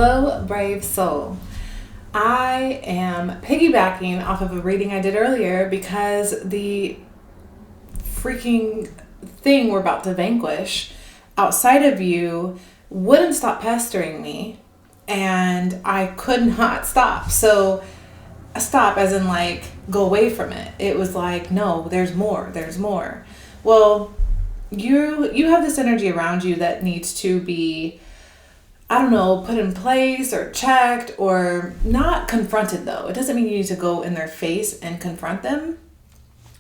Hello, brave soul. I am piggybacking off of a reading I did earlier because the freaking thing we're about to vanquish outside of you wouldn't stop pestering me, and I could not stop. So, stop as in like go away from it. It was like, no, there's more, there's more. Well, you have this energy around you that needs to be, I don't know, put in place or checked or not confronted though. It doesn't mean you need to go in their face and confront them,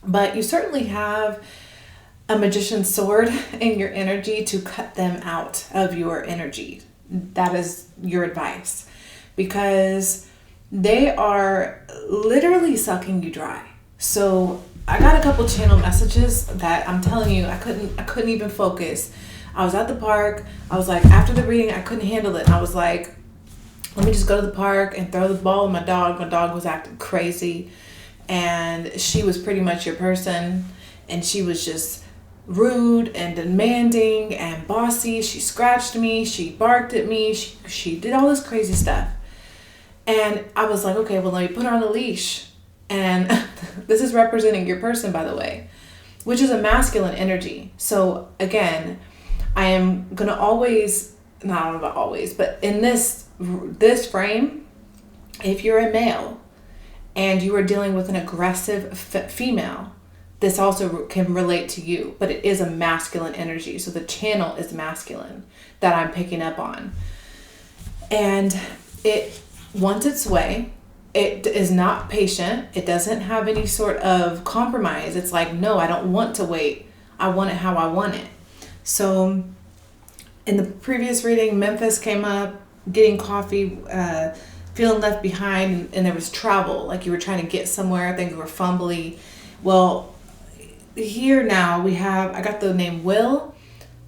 but you certainly have a magician's sword in your energy to cut them out of your energy. That is your advice, because they are literally sucking you dry. So I got a couple channel messages that I'm telling you, I couldn't even focus. I was at the park. I was like, after the reading, I couldn't handle it. And I was like, let me just go to the park and throw the ball at my dog. My dog was acting crazy, and she was pretty much your person, and she was just rude and demanding and bossy. She scratched me. She barked at me. She did all this crazy stuff. And I was like, okay, well, let me put her on a leash. And this is representing your person, by the way, which is a masculine energy. So again, I am going to always, not I don't know about always, but in this frame, if you're a male and you are dealing with an aggressive female, this also can relate to you, but it is a masculine energy. So the channel is masculine that I'm picking up on. And it wants its way. It is not patient. It doesn't have any sort of compromise. It's like, no, I don't want to wait. I want it how I want it. So in the previous reading, Memphis came up, getting coffee, feeling left behind, and there was travel. Like you were trying to get somewhere, things were fumbly. Well, here now I got the name Will,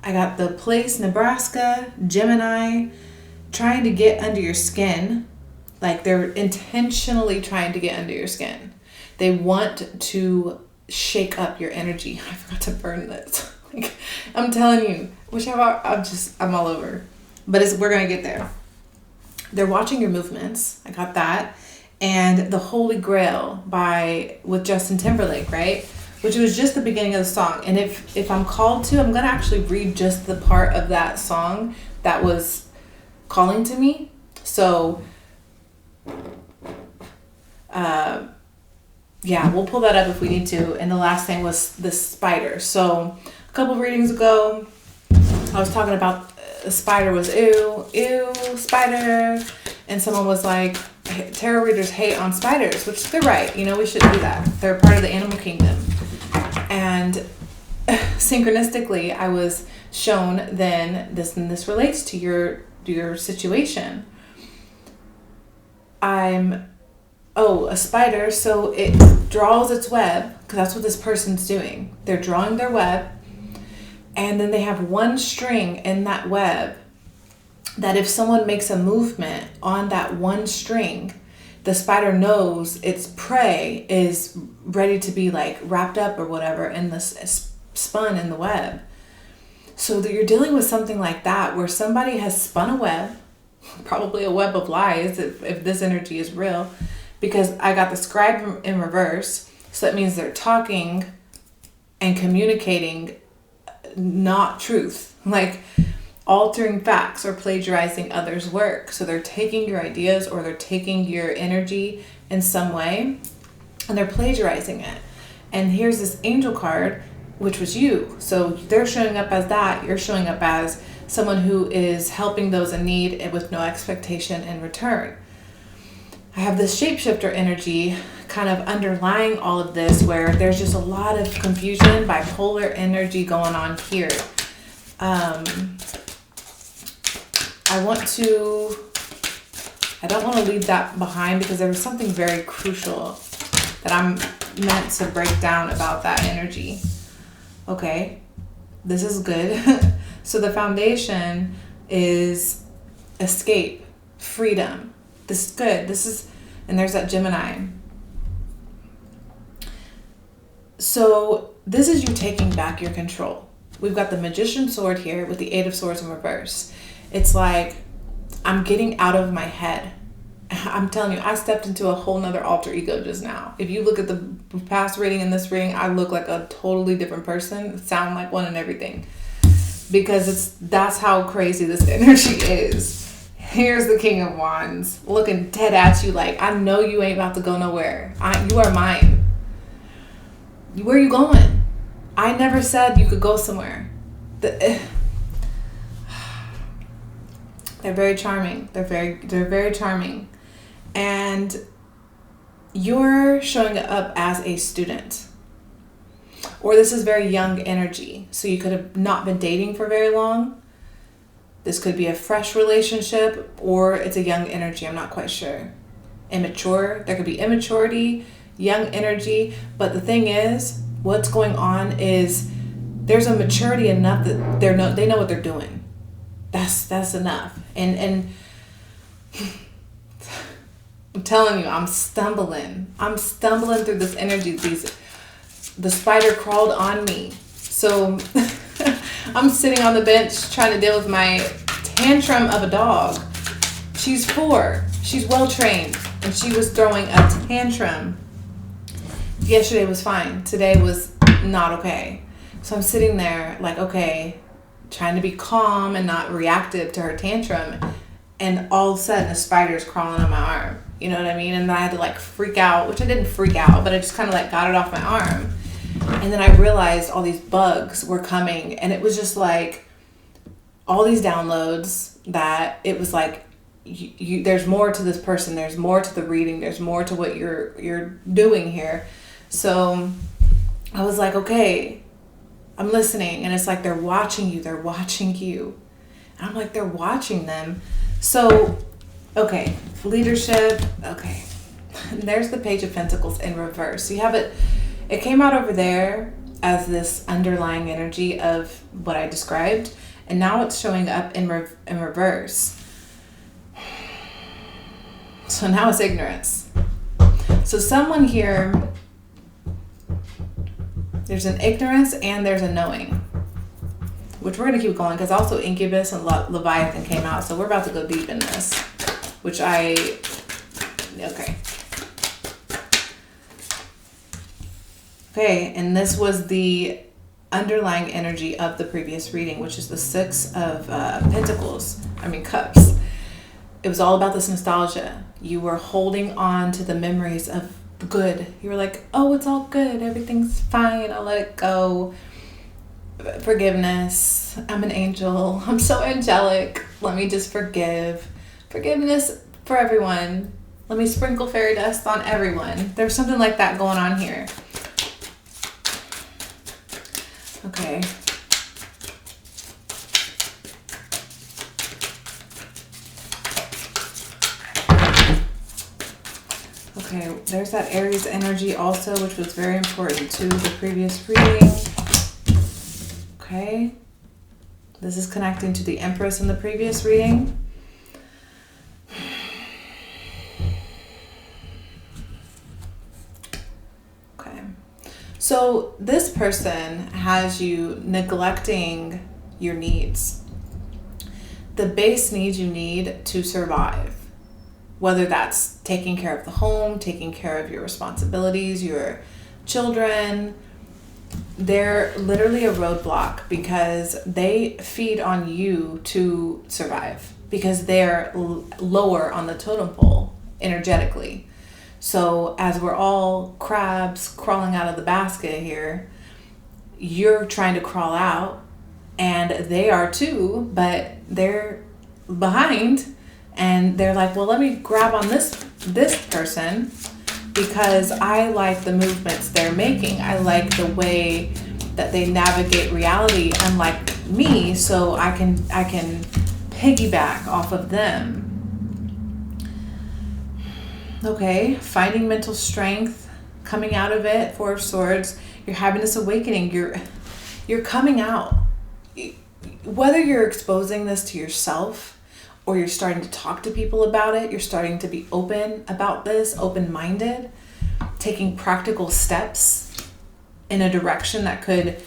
I got the place Nebraska, Gemini, trying to get under your skin. Like they're intentionally trying to get under your skin. They want to shake up your energy. I forgot to burn this. Like, I'm telling you, I'm all over. But we're going to get there. They're watching your movements. I got that. And The Holy Grail with Justin Timberlake, right? Which was just the beginning of the song. And if I'm called to, I'm going to actually read just the part of that song that was calling to me. So we'll pull that up if we need to. And the last thing was the spider. So a couple readings ago, I was talking about the spider was ew, spider. And someone was like, tarot readers hate on spiders, which they're right. We shouldn't do that. They're part of the animal kingdom. And synchronistically, I was shown then this, and this relates to your situation. A spider, so it draws its web, because that's what this person's doing. They're drawing their web, and then they have one string in that web that if someone makes a movement on that one string, the spider knows its prey is ready to be like wrapped up or whatever in this spun in the web. So that you're dealing with something like that, where somebody has spun a web, probably a web of lies if this energy is real, because I got the scribe in reverse. So that means they're talking and communicating not truth, like altering facts or plagiarizing others' work. So they're taking your ideas or they're taking your energy in some way and they're plagiarizing it. And here's this angel card, which was you. So they're showing up as that. You're showing up as someone who is helping those in need and with no expectation in return. I have this shapeshifter energy kind of underlying all of this, where there's just a lot of confusion, bipolar energy going on here. I don't want to leave that behind, because there was something very crucial that I'm meant to break down about that energy. Okay, this is good. So the foundation is escape, freedom. This is good. And there's that Gemini. So this is you taking back your control. We've got the Magician's sword here with the Eight of Swords in reverse. It's like I'm getting out of my head. I'm telling you, I stepped into a whole nother alter ego just now. If you look at the past reading and this reading, I look like a totally different person, sound like one and everything. Because that's how crazy this energy is. Here's the King of Wands looking dead at you like, I know you ain't about to go nowhere. You are mine. Where are you going? I never said you could go somewhere. They're very charming. They're very charming. And you're showing up as a student. Or this is very young energy. So you could have not been dating for very long. This could be a fresh relationship, or it's a young energy. I'm not quite sure. Immature. There could be immaturity, young energy. But the thing is, what's going on is there's a maturity enough that they know what they're doing. That's enough. And I'm telling you, I'm stumbling through this energy. The spider crawled on me. So I'm sitting on the bench trying to deal with my tantrum of a dog. She's 4. She's well trained, and she was throwing a tantrum. Yesterday was fine. Today was not okay. So I'm sitting there like, okay, trying to be calm and not reactive to her tantrum. And all of a sudden, a spider's crawling on my arm. You know what I mean? And then I had to like freak out, which I didn't freak out, but I just kind of like got it off my arm. And then I realized all these bugs were coming, and it was just like all these downloads that it was like, there's more to this person. There's more to the reading. There's more to what you're doing here. So I was like, okay, I'm listening. And it's like, they're watching you. They're watching you. And I'm like, they're watching them. So, okay, leadership. Okay. There's the Page of Pentacles in reverse. So you have it. It came out over there as this underlying energy of what I described. And now it's showing up in reverse. So now it's ignorance. So someone here, there's an ignorance and there's a knowing, which we're going to keep going because also Incubus and Leviathan came out. So we're about to go deep in this, Okay, and this was the underlying energy of the previous reading, which is the 6 of Cups. It was all about this nostalgia. You were holding on to the memories of the good. You were like, oh, it's all good. Everything's fine. I'll let it go. Forgiveness. I'm an angel. I'm so angelic. Let me just forgive. Forgiveness for everyone. Let me sprinkle fairy dust on everyone. There's something like that going on here. Okay. Okay, there's that Aries energy also, which was very important to the previous reading. Okay. This is connecting to the Empress in the previous reading. Okay. So this person has you neglecting your needs. The base needs you need to survive. Whether that's taking care of the home, taking care of your responsibilities, your children, they're literally a roadblock because they feed on you to survive because they're lower on the totem pole energetically. So as we're all crabs crawling out of the basket here, you're trying to crawl out and they are too, but they're behind. And they're like, well, let me grab on this person because I like the movements they're making. I like the way that they navigate reality, unlike me, so I can piggyback off of them. Okay, finding mental strength, coming out of it, 4 of Swords. You're having this awakening. You're coming out. Whether you're exposing this to yourself or you're starting to talk to people about it, you're starting to be open about this, open-minded, taking practical steps in a direction that could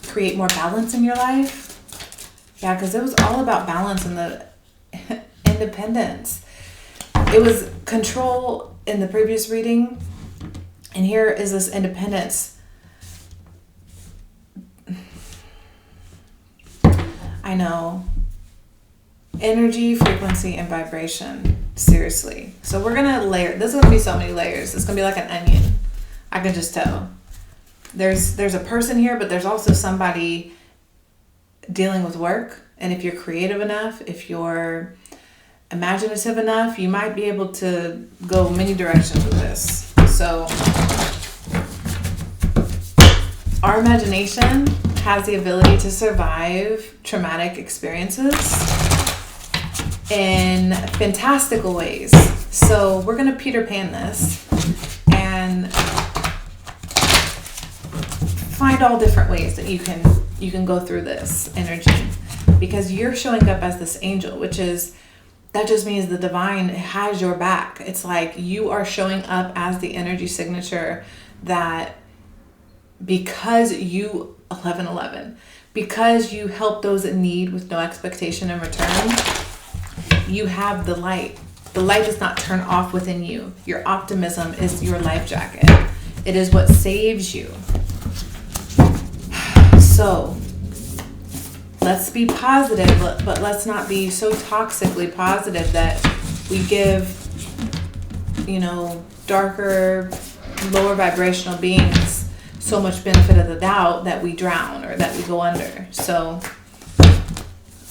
create more balance in your life. Yeah, because it was all about balance and the independence. It was control in the previous reading, and here is this independence. I know. Energy, frequency, and vibration. Seriously. So we're going to layer. There's going to be so many layers. It's going to be like an onion. I can just tell. There's a person here, but there's also somebody dealing with work. And if you're creative enough, if you're imaginative enough, you might be able to go many directions with this. So our imagination has the ability to survive traumatic experiences in fantastical ways. So we're going to Peter Pan this and find all different ways that you can go through this energy, because you're showing up as this angel, which is, that just means the divine has your back. It's like you are showing up as the energy signature that, because you 1111, because you help those in need with no expectation in return, you have the light. The light does not turn off within you. Your optimism is your life jacket. It is what saves you. So let's be positive, but let's not be so toxically positive that we give, darker, lower vibrational beings so much benefit of the doubt that we drown or that we go under. So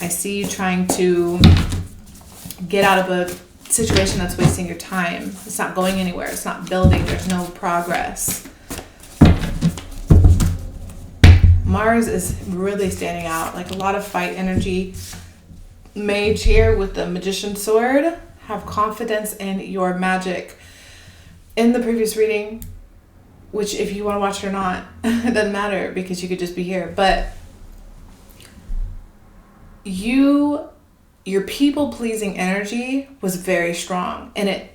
I see you trying to get out of a situation that's wasting your time. It's not going anywhere. It's not building. There's no progress. Mars is really standing out, like a lot of fight energy. Mage here with the magician sword. Have confidence in your magic. In the previous reading, which if you want to watch it or not, it doesn't matter because you could just be here. But your people-pleasing energy was very strong. And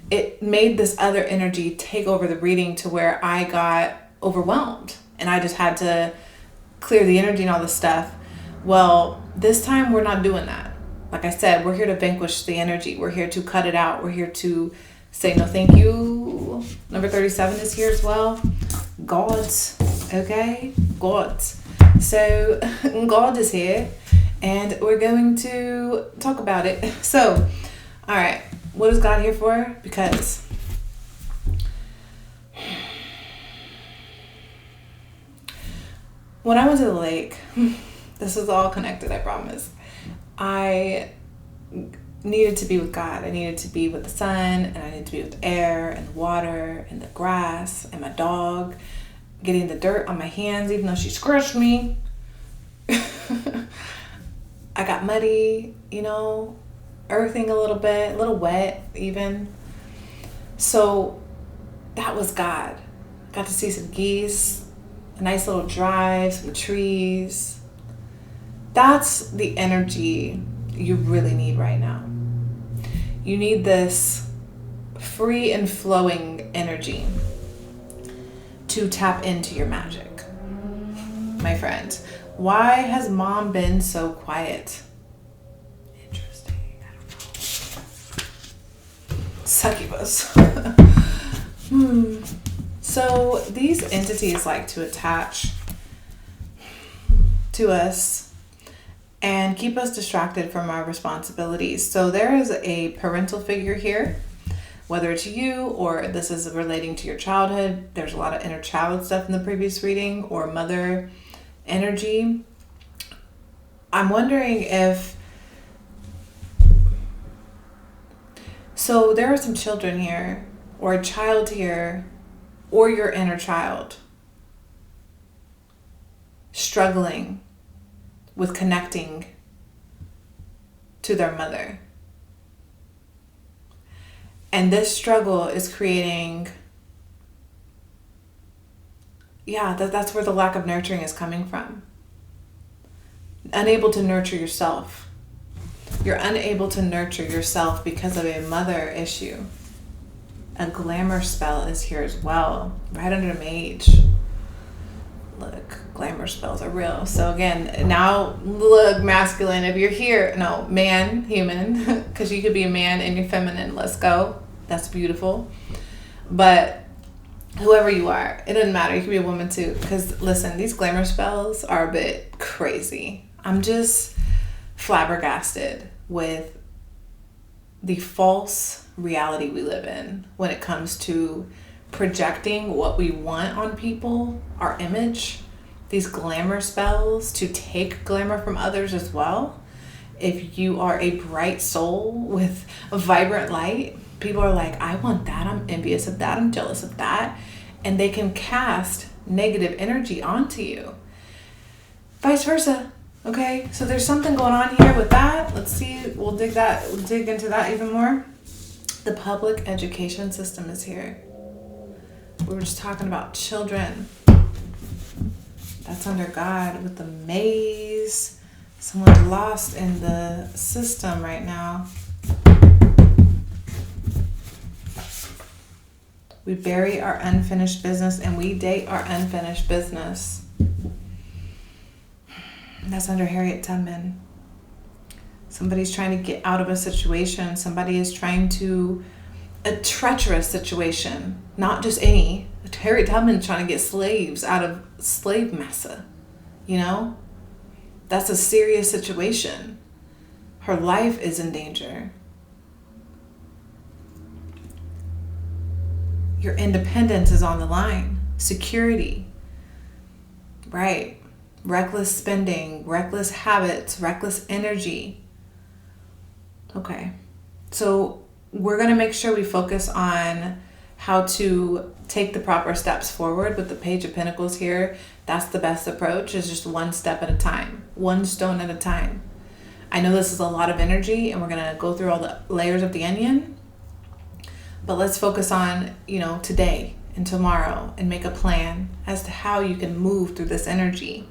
it made this other energy take over the reading to where I got overwhelmed. And I just had to clear the energy and all this stuff. Well, this time we're not doing that. Like I said, we're here to vanquish the energy. We're here to cut it out. We're here to say no thank you. Number 37 is here as well. God's, okay? God's. So God is here and we're going to talk about it. So, all right, what is God here for? Because when I went to the lake, this is all connected, I promise. I needed to be with God. I needed to be with the sun, and I needed to be with the air and the water and the grass and my dog, getting the dirt on my hands, even though she scratched me. I got muddy, earthing a little bit, a little wet even. So that was God. Got to see some geese, a nice little drive, some trees. That's the energy you really need right now. You need this free and flowing energy to tap into your magic. My friend, why has mom been so quiet? Interesting. I don't know. Succubus. So these entities like to attach to us and keep us distracted from our responsibilities. So there is a parental figure here, whether it's you or this is relating to your childhood. There's a lot of inner child stuff in the previous reading, or mother energy. I'm wondering if, so there are some children here, or a child here, or your inner child struggling with connecting to their mother. And this struggle is creating, that's where the lack of nurturing is coming from. Unable to nurture yourself. You're unable to nurture yourself because of a mother issue. A glamour spell is here as well, right under the mage. Look, glamour spells are real. So again, now look, masculine, if you're here, no, man, human, because you could be a man and you're feminine. Let's go. That's beautiful. But whoever you are, it doesn't matter. You can be a woman too. Because listen, these glamour spells are a bit crazy. I'm just flabbergasted with the false reality we live in when it comes to projecting what we want on people, our image, these glamour spells to take glamour from others as well. If you are a bright soul with a vibrant light, people are like, I want that, I'm envious of that, I'm jealous of that. And they can cast negative energy onto you. Vice versa. Okay, so there's something going on here with that. Let's see, we'll dig into that even more. The public education system is here. We were just talking about children. That's under God with the maze. Someone's lost in the system right now. We bury our unfinished business and we date our unfinished business. That's under Harriet Tubman. Somebody's trying to get out of a situation. Somebody is trying to, a treacherous situation, not just any. Harriet Tubman's trying to get slaves out of slave massa, you know? That's a serious situation. Her life is in danger. Your independence is on the line. Security. Right. Reckless spending, reckless habits, reckless energy. Okay. So we're going to make sure we focus on how to take the proper steps forward with the Page of Pentacles here. That's the best approach, is just one step at a time, one stone at a time. I know this is a lot of energy and we're going to go through all the layers of the onion, but let's focus on, today and tomorrow and make a plan as to how you can move through this energy.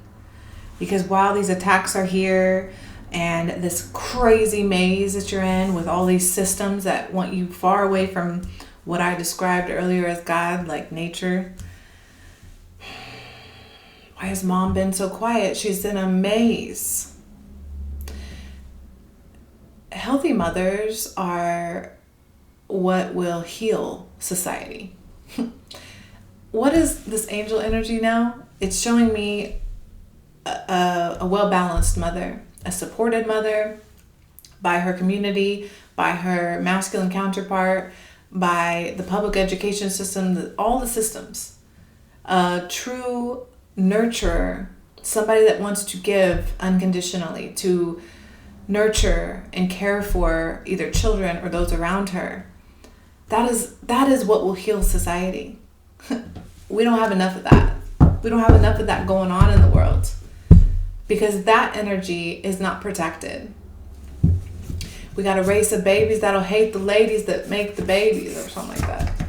Because while these attacks are here and this crazy maze that you're in with all these systems that want you far away from what I described earlier as God, like nature. Why has mom been so quiet? She's in a maze. Healthy mothers are what will heal society. What is this angel energy now? It's showing me a well-balanced mother, a supported mother by her community, by her masculine counterpart, by the public education system, all the systems. A true nurturer, somebody that wants to give unconditionally, to nurture and care for either children or those around her. That is what will heal society. We don't have enough of that. We don't have enough of that going on in the world because that energy is not protected. We got a race of babies that'll hate the ladies that make the babies or something like that.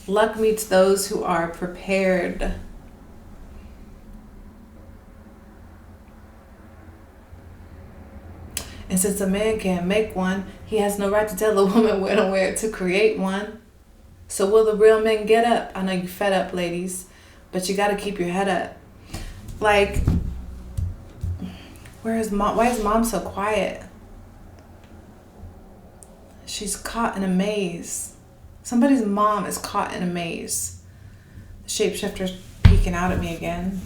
Luck meets those who are prepared. And since a man can't make one, he has no right to tell a woman when and where to create one. So will the real men get up? I know you fed up, ladies, but you got to keep your head up. Like, why is mom so quiet? She's caught in a maze. Somebody's mom is caught in a maze. The shapeshifter's peeking out at me again.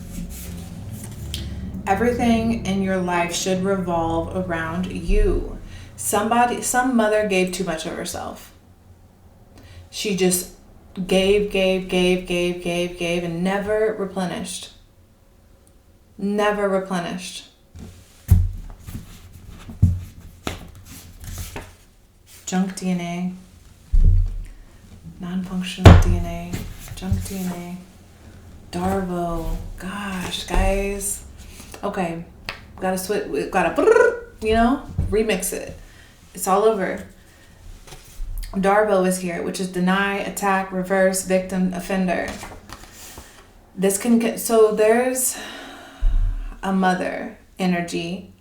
Everything in your life should revolve around you. Some mother gave too much of herself. She just gave, and never replenished. Never replenished. Junk DNA. Non-functional DNA. Junk DNA. Darvo. Gosh, guys. Okay. Gotta switch. Gotta, remix it. It's all over. Darvo is here, which is deny, attack, reverse, victim, offender. So there's a mother energy,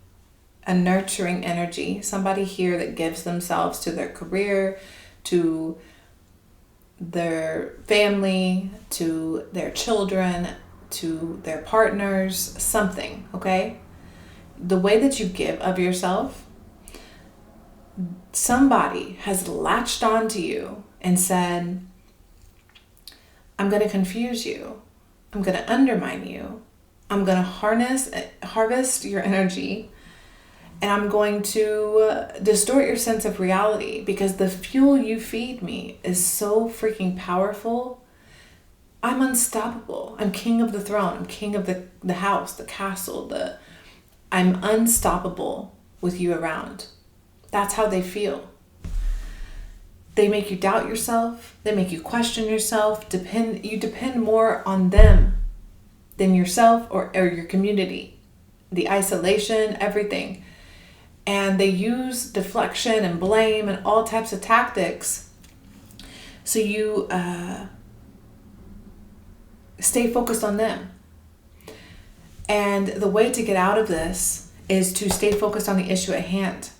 a nurturing energy, somebody here that gives themselves to their career, to their family, to their children, to their partners, something, okay? The way that you give of yourself, somebody has latched onto you and said, I'm going to confuse you. I'm going to undermine you. I'm going to harvest your energy, and I'm going to distort your sense of reality, because the fuel you feed me is so freaking powerful. I'm unstoppable. I'm king of the throne. I'm king of the house, the castle. I'm unstoppable with you around. That's how they feel. They make you doubt yourself. They make you question yourself. You depend more on them than yourself or your community. The isolation, everything. And they use deflection and blame and all types of tactics. So you stay focused on them. And the way to get out of this is to stay focused on the issue at hand,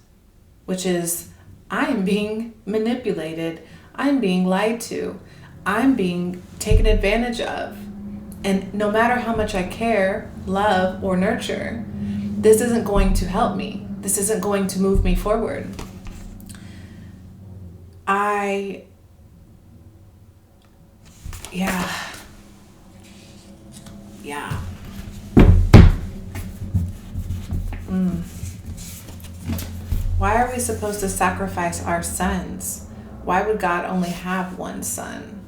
which is, I am being manipulated. I'm being lied to. I'm being taken advantage of. And no matter how much I care, love, or nurture, this isn't going to help me. This isn't going to move me forward. Yeah. Why are we supposed to sacrifice our sons? Why would God only have one son?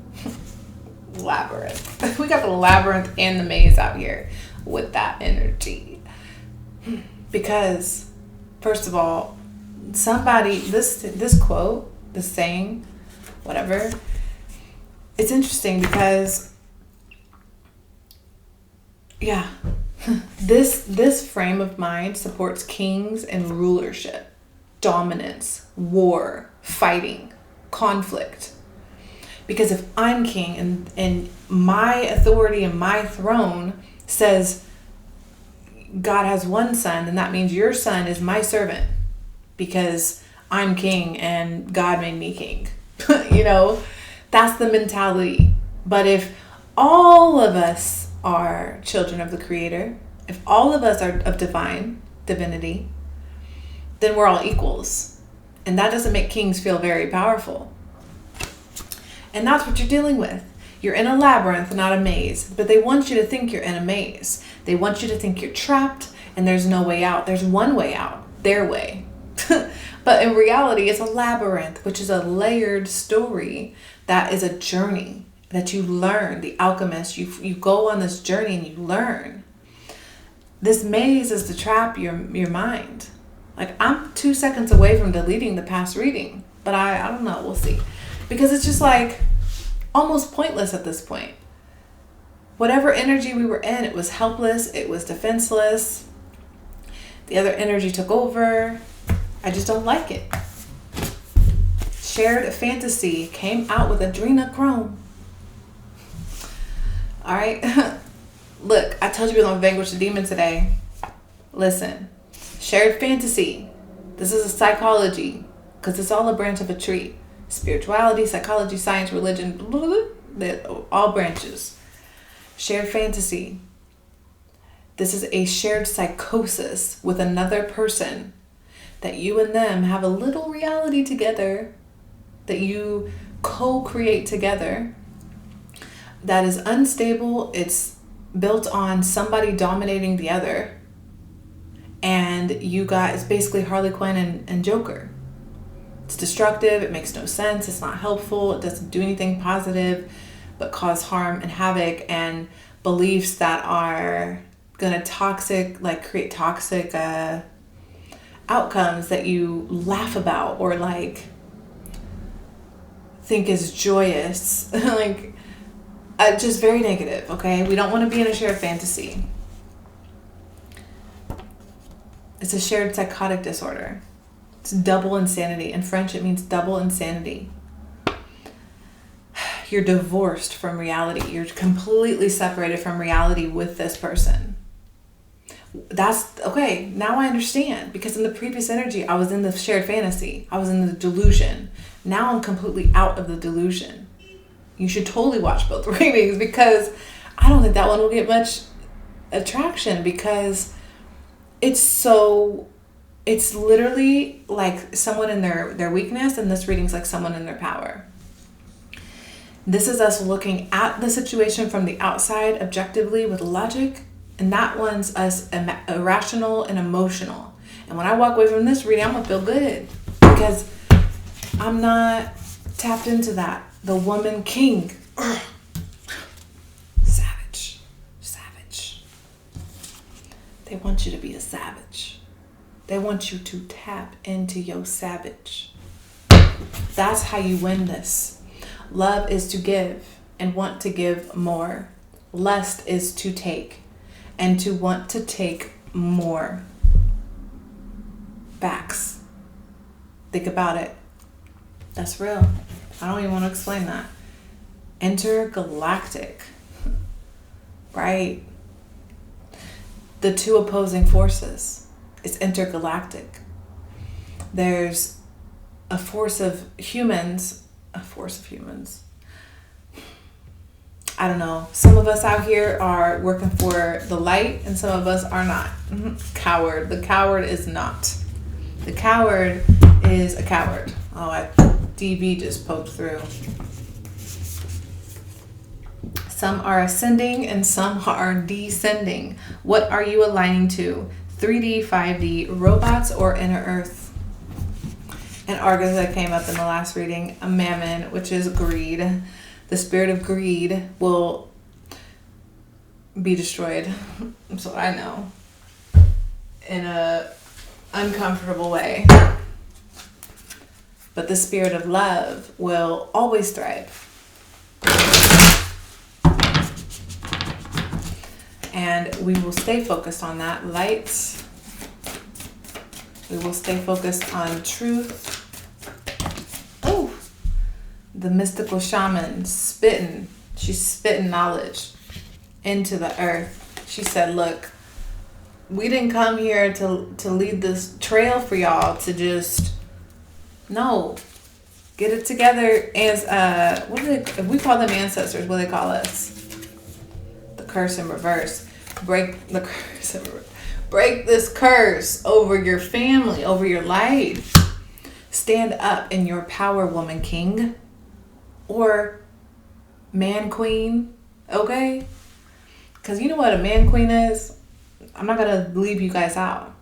Labyrinth. We got the labyrinth and the maze out here with that energy. Because, first of all, this quote, this saying, whatever, it's interesting because, this frame of mind supports kings and rulership, dominance, war, fighting, conflict. Because if I'm king and my authority and my throne says God has one son, then that means your son is my servant because I'm king and God made me king. That's the mentality. But if all of us are children of the Creator, if all of us are of divinity, then we're all equals. And that doesn't make kings feel very powerful. And that's what you're dealing with. You're in a labyrinth, not a maze. But they want you to think you're in a maze. They want you to think you're trapped and there's no way out. There's one way out, their way. But in reality, it's a labyrinth, which is a layered story that is a journey that you learn. The alchemist, you go on this journey and you learn. This maze is to trap your mind. Like, I'm 2 seconds away from deleting the past reading, but I don't know, we'll see. Because it's just like almost pointless at this point. Whatever energy we were in, it was helpless, it was defenseless. The other energy took over. I just don't like it. Shared fantasy came out with adrenochrome. All right. Look, I told you we were going to vanquish the demon today. Listen, shared fantasy. This is a psychology, because it's all a branch of a tree. Spirituality, psychology, science, religion, blah, blah, all branches. Shared fantasy. This is a shared psychosis with another person, that you and them have a little reality together, that you co-create together, that is unstable. It's built on somebody dominating the other, and you guys, basically Harley Quinn and Joker. It's destructive, it makes no sense, it's not helpful, it doesn't do anything positive, but cause harm and havoc, and beliefs that are gonna create toxic outcomes that you laugh about or like think is joyous. Just very negative, okay? We don't want to be in a shared fantasy. It's a shared psychotic disorder. It's double insanity. In French, it means double insanity. You're divorced from reality. You're completely separated from reality with this person. That's okay. Now I understand, because in the previous energy, I was in the shared fantasy. I was in the delusion. Now I'm completely out of the delusion. You should totally watch both readings, because I don't think that one will get much attraction because it's literally like someone in their weakness, and this reading's like someone in their power. This is us looking at the situation from the outside objectively with logic, and that one's us irrational and emotional. And when I walk away from this reading, I'm gonna feel good because I'm not tapped into that. The woman king. Savage. They want you to be a savage. They want you to tap into your savage. That's how you win this. Love is to give and want to give more. Lust is to take and to want to take more. Facts. Think about it. That's real. I don't even want to explain that. Intergalactic. Right? The two opposing forces. It's intergalactic. There's a force of humans. I don't know. Some of us out here are working for the light and some of us are not. Coward. The coward is not. The coward is a coward. Oh, DB just poked through. Some are ascending and some are descending. What are you aligning to? 3D, 5D, robots, or inner earth? And Argus that came up in the last reading, a mammon, which is greed. The spirit of greed will be destroyed. So I know. In a uncomfortable way. But the spirit of love will always thrive. And we will stay focused on that light. We will stay focused on truth. Oh, the mystical shaman spitting. She's spitting knowledge into the earth. She said, look, we didn't come here to lead this trail for y'all to just, no, get it together as, if we call them ancestors, what do they call us? The curse in reverse. Break the curse in reverse. Break this curse over your family, over your life. Stand up in your power, woman king. Or man queen, okay? Because you know what a man queen is? I'm not going to leave you guys out.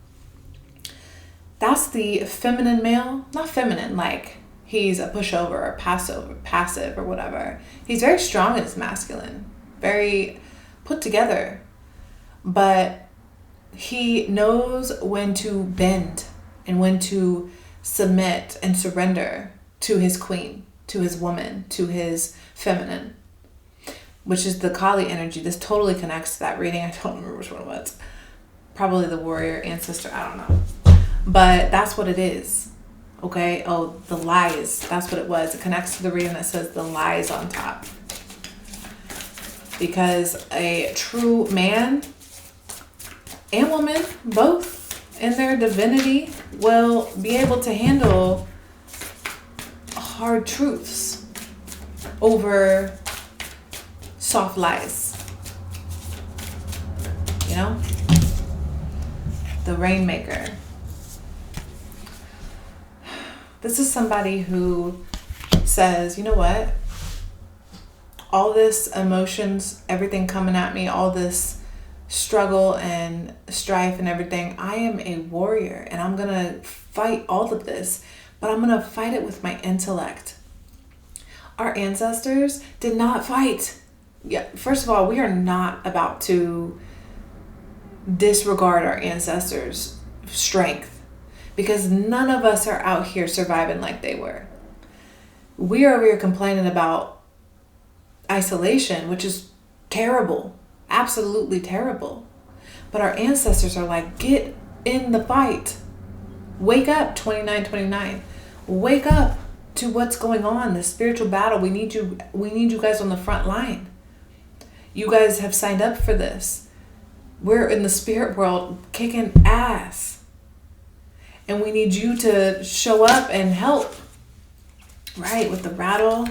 That's the feminine male. Not feminine, like he's a pushover or passive or whatever. He's very strong and it's masculine. Very put together. But he knows when to bend and when to submit and surrender to his queen, to his woman, to his feminine, which is the Kali energy. This totally connects to that reading. I don't remember which one it was. Probably the warrior ancestor. I don't know. But that's what it is. Okay? Oh, the lies. That's what it was. It connects to the reading that says the lies on top. Because a true man and woman, both in their divinity, will be able to handle hard truths over soft lies. You know? The Rainmaker. This is somebody who says, you know what? All this emotions, everything coming at me, all this struggle and strife and everything, I am a warrior and I'm going to fight all of this, but I'm going to fight it with my intellect. Our ancestors did not fight. Yeah, first of all, we are not about to disregard our ancestors' strength because none of us are out here surviving like they were. We are over here complaining about isolation, which is terrible. Absolutely terrible. But our ancestors are like, get in the fight. Wake up, 2929. Wake up to what's going on, the spiritual battle. We need you guys on the front line. You guys have signed up for this. We're in the spirit world kicking ass. And we need you to show up and help. Right, with the rattle.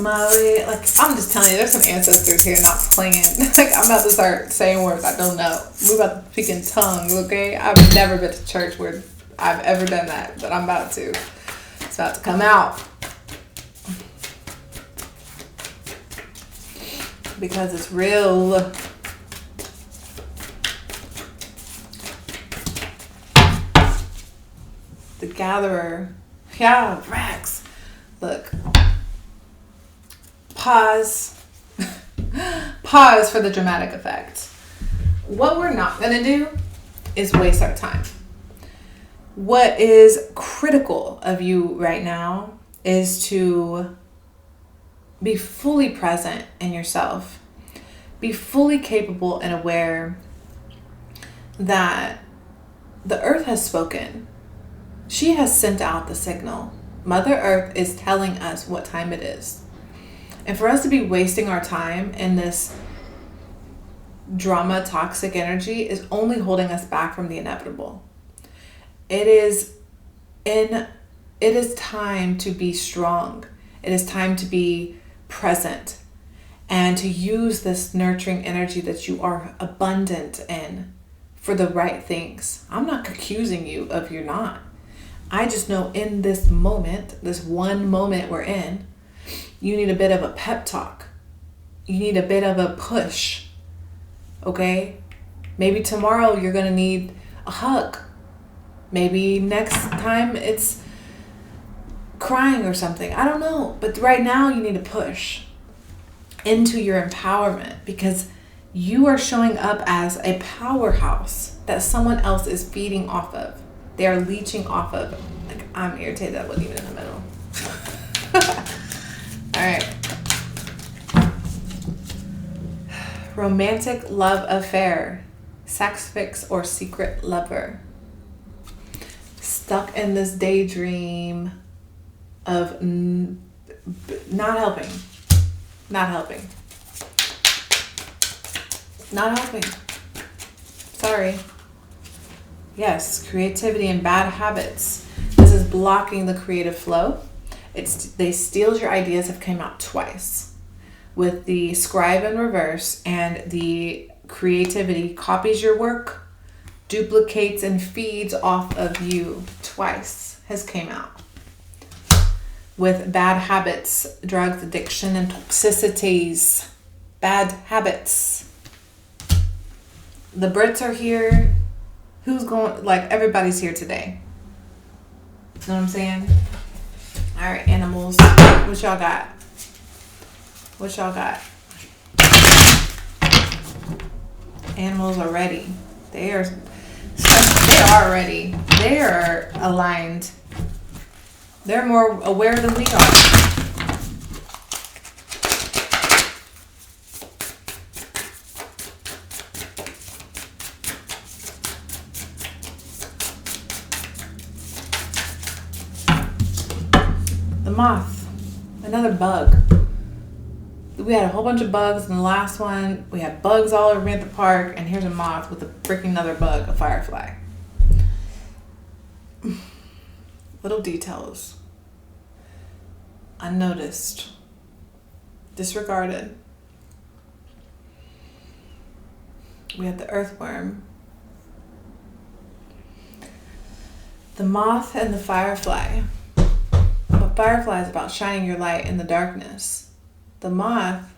Molly, like, I'm just telling you, there's some ancestors here not playing. Like, I'm about to start saying words I don't know. We're about to speak in tongues, okay? I've never been to church where I've ever done that, but I'm about to. It's about to come out. Because it's real. The Gatherer. Yeah, Rex. Look. Pause. Pause for the dramatic effect. What we're not going to do is waste our time. What is critical of you right now is to be fully present in yourself. Be fully capable and aware that the earth has spoken. She has sent out the signal. Mother Earth is telling us what time it is. And for us to be wasting our time in this drama, toxic energy is only holding us back from the inevitable. It is time to be strong. It is time to be present and to use this nurturing energy that you are abundant in for the right things. I'm not accusing you of you're not. I just know in this moment, this one moment we're in, you need a bit of a pep talk. You need a bit of a push. Okay? Maybe tomorrow you're going to need a hug. Maybe next time it's crying or something. I don't know. But right now you need to push into your empowerment because you are showing up as a powerhouse that someone else is feeding off of. They are leeching off of. Like, I'm irritated that wasn't even in the middle. All right. Romantic love affair, sex fix, or secret lover. Stuck in this daydream of not helping. Not helping. Not helping. Sorry. Yes, creativity and bad habits. This is blocking the creative flow. They steals your ideas have came out twice. With the scribe in reverse and the creativity copies your work, duplicates and feeds off of you twice has came out. With bad habits, drugs, addiction, and toxicities. Bad habits. The Brits are here. Who's going, like, everybody's here today. You know what I'm saying? All right, animals. What y'all got? What y'all got? Animals are ready. They are ready. They are aligned. They're more aware than we are. The moth, another bug. We had a whole bunch of bugs in the last one. We had bugs all over me at the park, and here's a moth with a freaking another bug, a firefly. Little details. Unnoticed. Disregarded. We had the earthworm. The moth and the firefly. The firefly is about shining your light in the darkness. The moth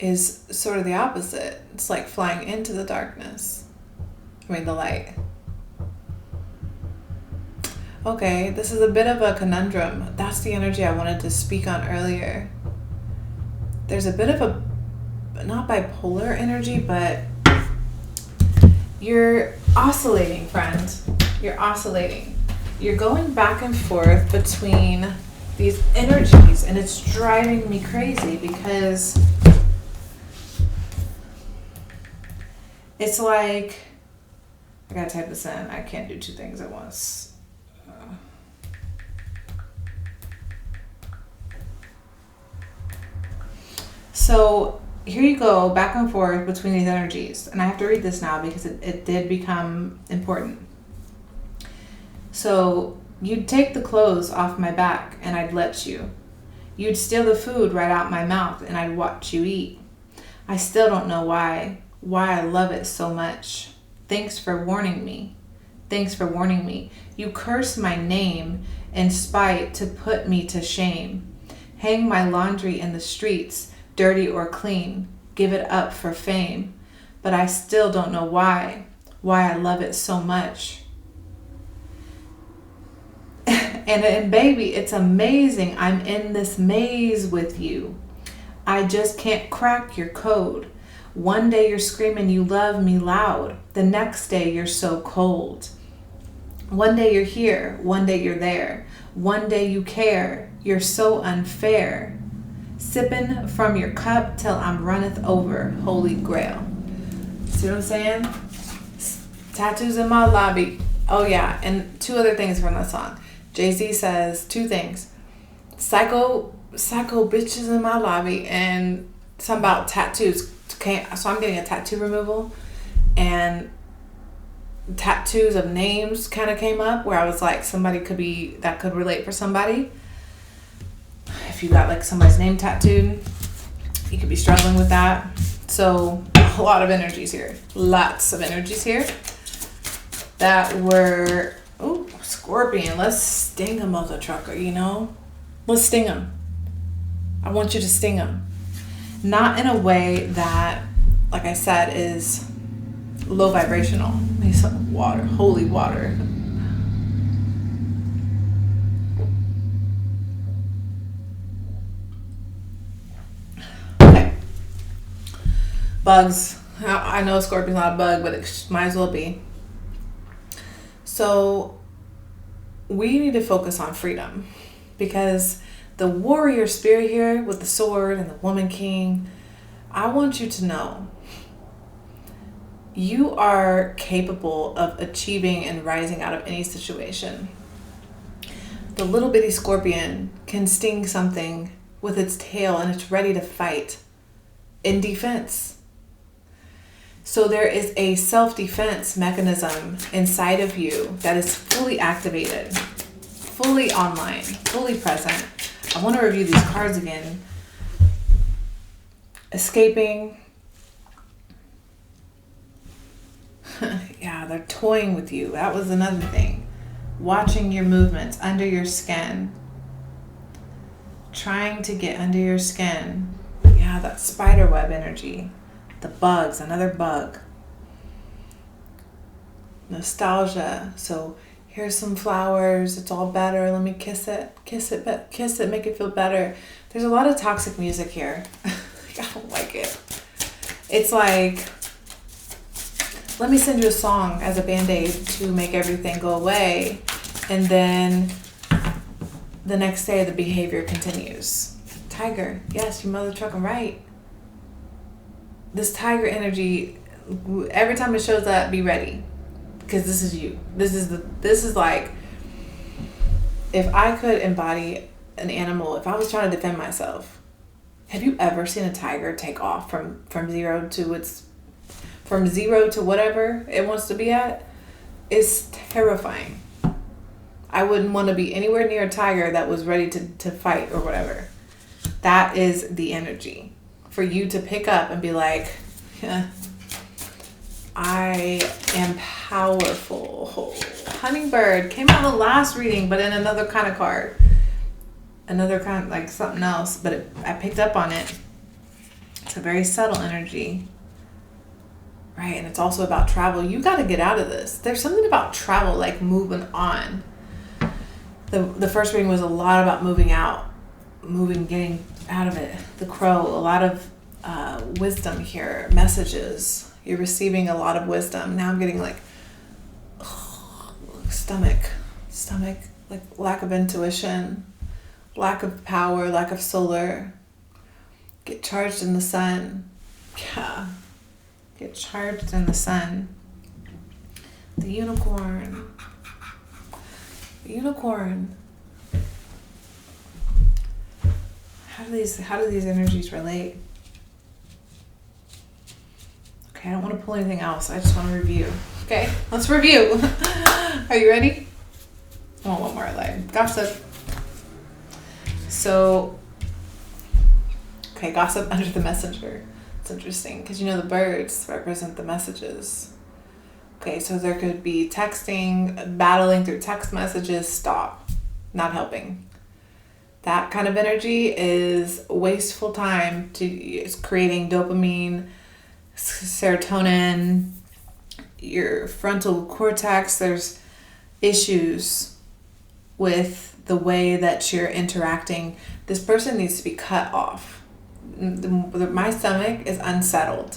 is sort of the opposite. It's like flying into the darkness. The light. Okay, this is a bit of a conundrum. That's the energy I wanted to speak on earlier. There's a bit of a, not bipolar energy, but you're oscillating, friend. You're oscillating. You're going back and forth between these energies, and it's driving me crazy because it's like, I gotta type this in. I can't do two things at once. So here you go, back and forth between these energies. And I have to read this now because it did become important. So you'd take the clothes off my back and I'd let you. You'd steal the food right out my mouth and I'd watch you eat. I still don't know why I love it so much. Thanks for warning me. Thanks for warning me. You curse my name in spite to put me to shame. Hang my laundry in the streets, dirty or clean. Give it up for fame. But I still don't know why I love it so much. And baby, it's amazing. I'm in this maze with you. I just can't crack your code. One day you're screaming you love me loud. The next day you're so cold. One day you're here, one day you're there. One day you care, you're so unfair. Sipping from your cup till I'm runneth over, holy grail. See what I'm saying? Tattoos in my lobby. Oh yeah, and 2 other things from that song. Jay-Z says 2 things. Psycho bitches in my lobby, and something about tattoos. So I'm getting a tattoo removal, and tattoos of names kind of came up where I was like, somebody that could relate for somebody. If you got like somebody's name tattooed, you could be struggling with that. So a lot of energies here. Lots of energies here that were, Scorpion, let's sting a mother trucker, Let's sting him. I want you to sting him. Not in a way that, like I said, is low vibrational. Maybe some water, holy water. Okay. Bugs. I know Scorpion's not a bug, but it might as well be. So we need to focus on freedom, because the warrior spirit here with the sword and the woman king, I want you to know you are capable of achieving and rising out of any situation. The little bitty scorpion can sting something with its tail and it's ready to fight in defense. So there is a self-defense mechanism inside of you that is fully activated, fully online, fully present. I want to review these cards again. Escaping. Yeah, they're toying with you. That was another thing. Watching your movements under your skin. Trying to get under your skin. Yeah, that spider web energy. The bugs, another bug. Nostalgia. So here's some flowers. It's all better. Let me kiss it, make it feel better. There's a lot of toxic music here. I don't like it. It's like, let me send you a song as a band-aid to make everything go away. And then the next day the behavior continues. Tiger. Yes, your mother trucking right. This tiger energy, every time it shows up, be ready. Because this is you. This is like, if I could embody an animal, if I was trying to defend myself, have you ever seen a tiger take off from zero to whatever it wants to be at? It's terrifying. I wouldn't want to be anywhere near a tiger that was ready to fight or whatever. That is the energy. For you to pick up and be like, I am powerful. Hummingbird came out in the last reading, but in another kind of card. Another kind, like something else, but I picked up on it. It's a very subtle energy. Right, and it's also about travel. You got to get out of this. There's something about travel, like moving on. The first reading was a lot about moving out. Getting out of it. The crow, a lot of wisdom here, messages. You're receiving a lot of wisdom. Now I'm getting like stomach, like lack of intuition, lack of power, lack of solar. Get charged in the sun. Yeah. Get charged in the sun. The unicorn. How do these energies relate? Okay, I don't want to pull anything else. I just want to review. Okay, let's review. Are you ready? I want one more light. Gossip. So Okay, gossip under the messenger. It's interesting because the birds represent the messages. Okay, so there could be texting, battling through text messages. Stop. Not helping. That kind of energy is wasteful time. It's creating dopamine, serotonin, your frontal cortex. There's issues with the way that you're interacting. This person needs to be cut off. My stomach is unsettled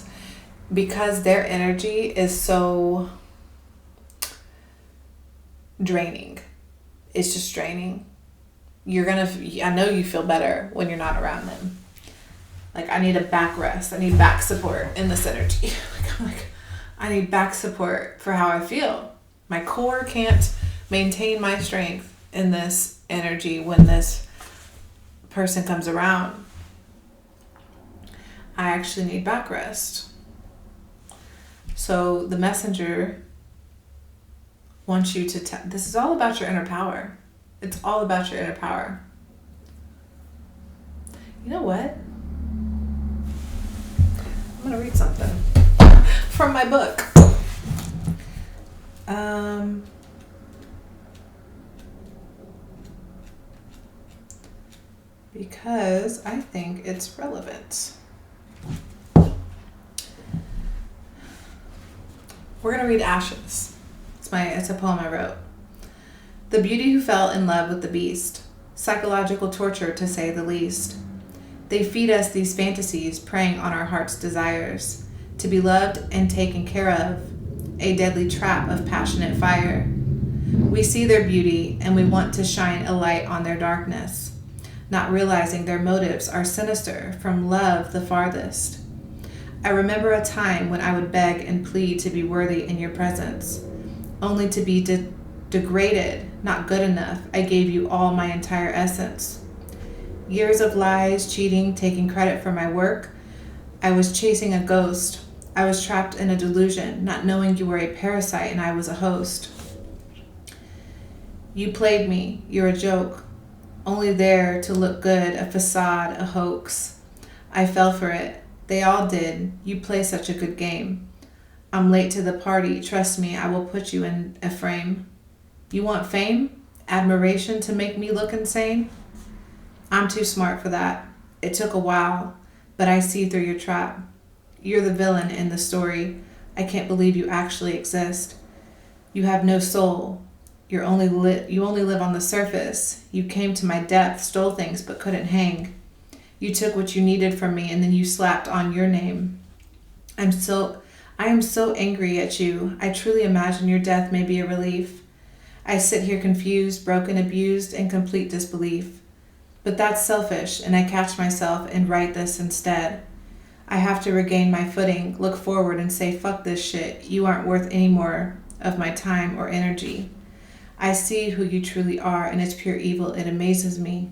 because their energy is so draining. It's just draining. I know you feel better when you're not around them. Like, I need a back rest. I need back support in this energy. I need back support for how I feel. My core can't maintain my strength in this energy when this person comes around. I actually need back rest. So the messenger wants you to this is all about your inner power. It's all about your inner power. You know what? I'm going to read something from my book. Because I think it's relevant. We're going to read Ashes. It's a poem I wrote. The beauty who fell in love with the beast. Psychological torture, to say the least. They feed us these fantasies, preying on our heart's desires. To be loved and taken care of. A deadly trap of passionate fire. We see their beauty, and we want to shine a light on their darkness. Not realizing their motives are sinister, from love the farthest. I remember a time when I would beg and plead to be worthy in your presence, only to be degraded, not good enough. I gave you all my entire essence. Years of lies, cheating, taking credit for my work. I was chasing a ghost. I was trapped in a delusion, not knowing you were a parasite and I was a host. You played me, you're a joke, only there to look good, a facade, a hoax. I fell for it. They all did. You play such a good game. I'm late to the party. Trust me, I will put you in a frame. You want fame? Admiration to make me look insane? I'm too smart for that. It took a while, but I see through your trap. You're the villain in the story. I can't believe you actually exist. You have no soul. You only live on the surface. You came to my depth, stole things, but couldn't hang. You took what you needed from me, and then you slapped on your name. I am so angry at you. I truly imagine your death may be a relief. I sit here confused, broken, abused, in complete disbelief. But that's selfish, and I catch myself and write this instead. I have to regain my footing, look forward, and say, fuck this shit. You aren't worth any more of my time or energy. I see who you truly are, and it's pure evil. It amazes me.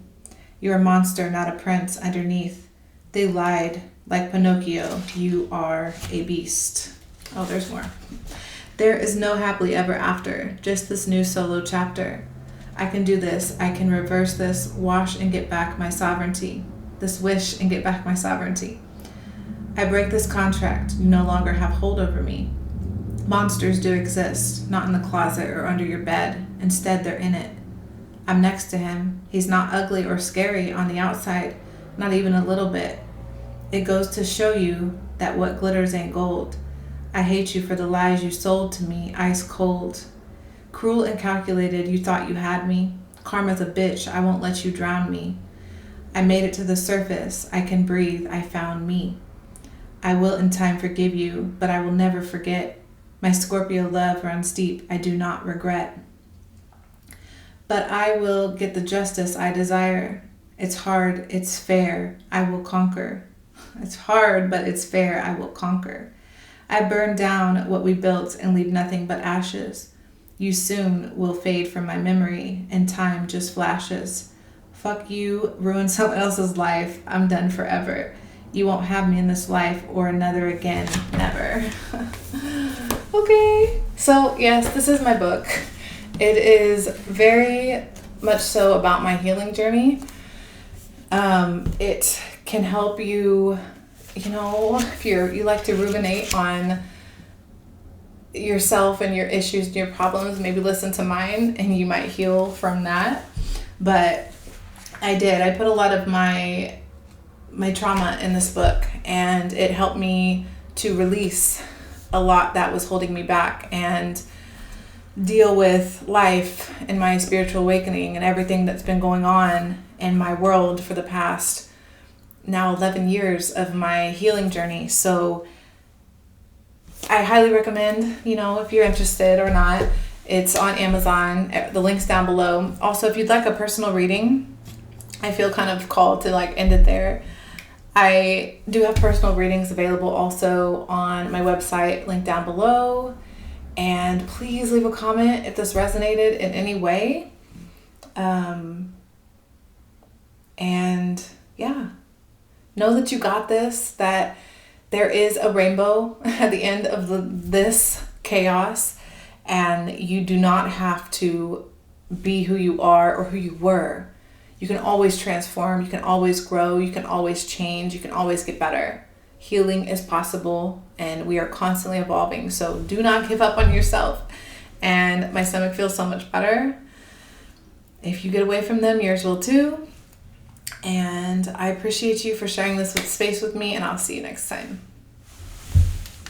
You're a monster, not a prince underneath. They lied. Like Pinocchio, you are a beast. Oh, there's more. There is no happily ever after, just this new solo chapter. I can do this. I can reverse this, wash and get back my sovereignty. This wish and get back my sovereignty. I break this contract. You no longer have hold over me. Monsters do exist, not in the closet or under your bed. Instead, they're in it. I'm next to him. He's not ugly or scary on the outside, not even a little bit. It goes to show you that what glitters ain't gold. I hate you for the lies you sold to me, ice cold. Cruel and calculated, you thought you had me. Karma's a bitch, I won't let you drown me. I made it to the surface, I can breathe, I found me. I will in time forgive you, but I will never forget. My Scorpio love runs deep, I do not regret. But I will get the justice I desire. It's hard, it's fair, I will conquer. It's hard, but it's fair, I will conquer. I burn down what we built and leave nothing but ashes. You soon will fade from my memory, and time just flashes. Fuck you, ruin someone else's life, I'm done forever. You won't have me in this life or another again, never. Okay, so yes, this is my book. It is very much so about my healing journey. It can help you, if you like to ruminate on yourself and your issues and your problems, maybe listen to mine and you might heal from that. But I put a lot of my trauma in this book, and it helped me to release a lot that was holding me back and deal with life and my spiritual awakening and everything that's been going on in my world for the past now 11 years of my healing journey. So I highly recommend, if you're interested or not, it's on Amazon. The link's down below. Also, if you'd like a personal reading, I feel kind of called to end it there. I do have personal readings available also on my website, link down below. And please leave a comment if this resonated in any way. And yeah, know that you got this, that there is a rainbow at the end of this chaos, and you do not have to be who you are or who you were. You can always transform, you can always grow, you can always change, you can always get better. Healing is possible, and we are constantly evolving. So do not give up on yourself. And my stomach feels so much better. If you get away from them, yours will too. And I appreciate you for sharing this space with me, and I'll see you next time.